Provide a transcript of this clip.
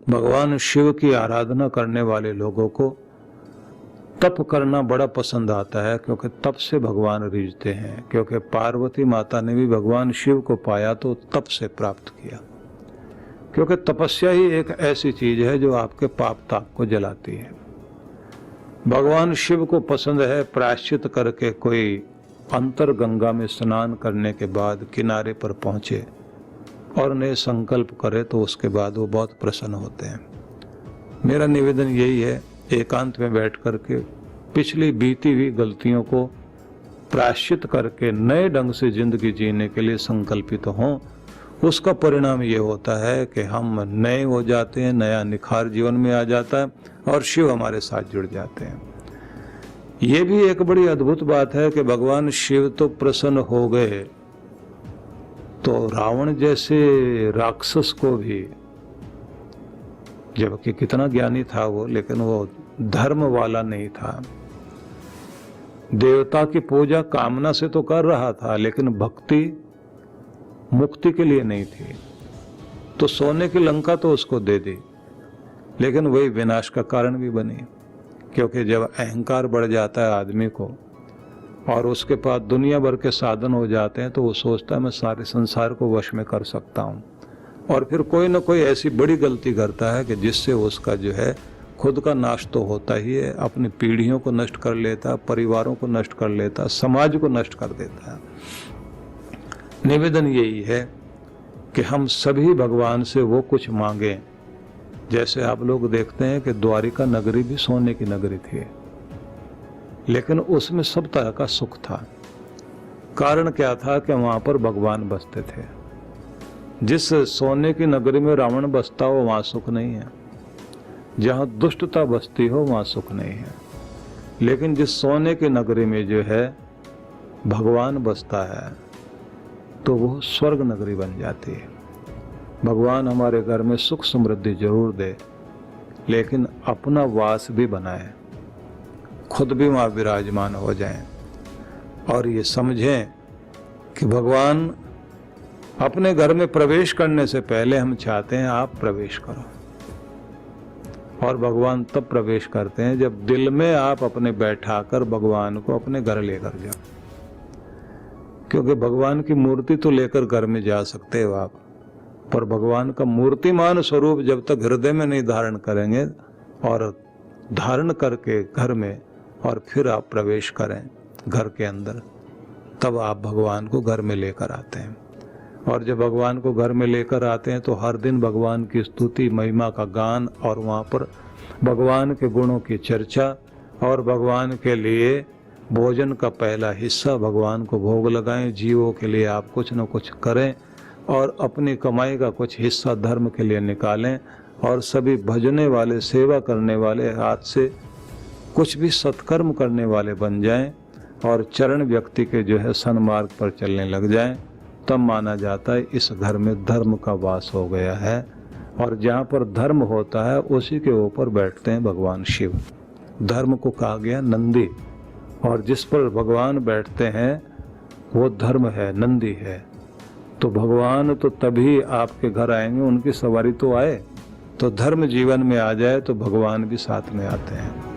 भगवान शिव की आराधना करने वाले लोगों को तप करना बड़ा पसंद आता है, क्योंकि तप से भगवान रिझते हैं। क्योंकि पार्वती माता ने भी भगवान शिव को पाया तो तप से प्राप्त किया। क्योंकि तपस्या ही एक ऐसी चीज है जो आपके पाप ताप को जलाती है। भगवान शिव को पसंद है प्रायश्चित करके कोई अंतर गंगा में स्नान करने के बाद किनारे पर पहुंचे और नए संकल्प करे, तो उसके बाद वो बहुत प्रसन्न होते हैं। मेरा निवेदन यही है, एकांत में बैठ करके पिछली बीती हुई गलतियों को प्रायश्चित करके नए ढंग से जिंदगी जीने के लिए संकल्पित हों। उसका परिणाम ये होता है कि हम नए हो जाते हैं, नया निखार जीवन में आ जाता है और शिव हमारे साथ जुड़ जाते हैं। ये भी एक बड़ी अद्भुत बात है कि भगवान शिव तो प्रसन्न हो गए तो रावण जैसे राक्षस को भी, जबकि कितना ज्ञानी था वो, लेकिन वो धर्म वाला नहीं था। देवता की पूजा कामना से तो कर रहा था, लेकिन भक्ति मुक्ति के लिए नहीं थी। तो सोने की लंका तो उसको दे दी, लेकिन वही विनाश का कारण भी बनी। क्योंकि जब अहंकार बढ़ जाता है आदमी को और उसके पास दुनिया भर के साधन हो जाते हैं, तो वो सोचता है मैं सारे संसार को वश में कर सकता हूँ, और फिर कोई ना कोई ऐसी बड़ी गलती करता है कि जिससे उसका जो है खुद का नाश तो होता ही है, अपनी पीढ़ियों को नष्ट कर लेता, परिवारों को नष्ट कर लेता, समाज को नष्ट कर देता है। निवेदन यही है कि हम सभी भगवान से वो कुछ मांगें। जैसे आप लोग देखते हैं कि द्वारिका नगरी भी सोने की नगरी थी, लेकिन उसमें सब तरह का सुख था। कारण क्या था कि वहां पर भगवान बसते थे। जिस सोने की नगरी में रावण बसता हो वहां सुख नहीं है, जहां दुष्टता बसती हो वहां सुख नहीं है। लेकिन जिस सोने की नगरी में जो है भगवान बसता है, तो वो स्वर्ग नगरी बन जाती है। भगवान हमारे घर में सुख समृद्धि जरूर दे, लेकिन अपना वास भी बनाए, खुद भी वहां विराजमान हो जाएं, और ये समझें कि भगवान अपने घर में प्रवेश करने से पहले हम चाहते हैं आप प्रवेश करो, और भगवान तब प्रवेश करते हैं जब दिल में आप अपने बैठाकर भगवान को अपने घर लेकर जाओ। क्योंकि भगवान की मूर्ति तो लेकर घर में जा सकते हो आप, पर भगवान का मूर्तिमान स्वरूप जब तक हृदय में नहीं धारण करेंगे, और धारण करके घर में और फिर आप प्रवेश करें घर के अंदर, तब आप भगवान को घर में लेकर आते हैं। और जब भगवान को घर में लेकर आते हैं तो हर दिन भगवान की स्तुति महिमा का गान, और वहाँ पर भगवान के गुणों की चर्चा, और भगवान के लिए भोजन का पहला हिस्सा भगवान को भोग लगाएं। जीवों के लिए आप कुछ न कुछ करें, और अपनी कमाई का कुछ हिस्सा धर्म के लिए निकालें, और सभी भजने वाले, सेवा करने वाले, हाथ से कुछ भी सत्कर्म करने वाले बन जाएं, और चरण व्यक्ति के जो है सन्मार्ग पर चलने लग जाएं। तब माना जाता है इस घर में धर्म का वास हो गया है, और जहाँ पर धर्म होता है उसी के ऊपर बैठते हैं भगवान शिव। धर्म को कहा गया नंदी, और जिस पर भगवान बैठते हैं वो धर्म है, नंदी है। तो भगवान तो तभी आपके घर आएंगे, उनकी सवारी तो आए, तो धर्म जीवन में आ जाए तो भगवान भी साथ में आते हैं।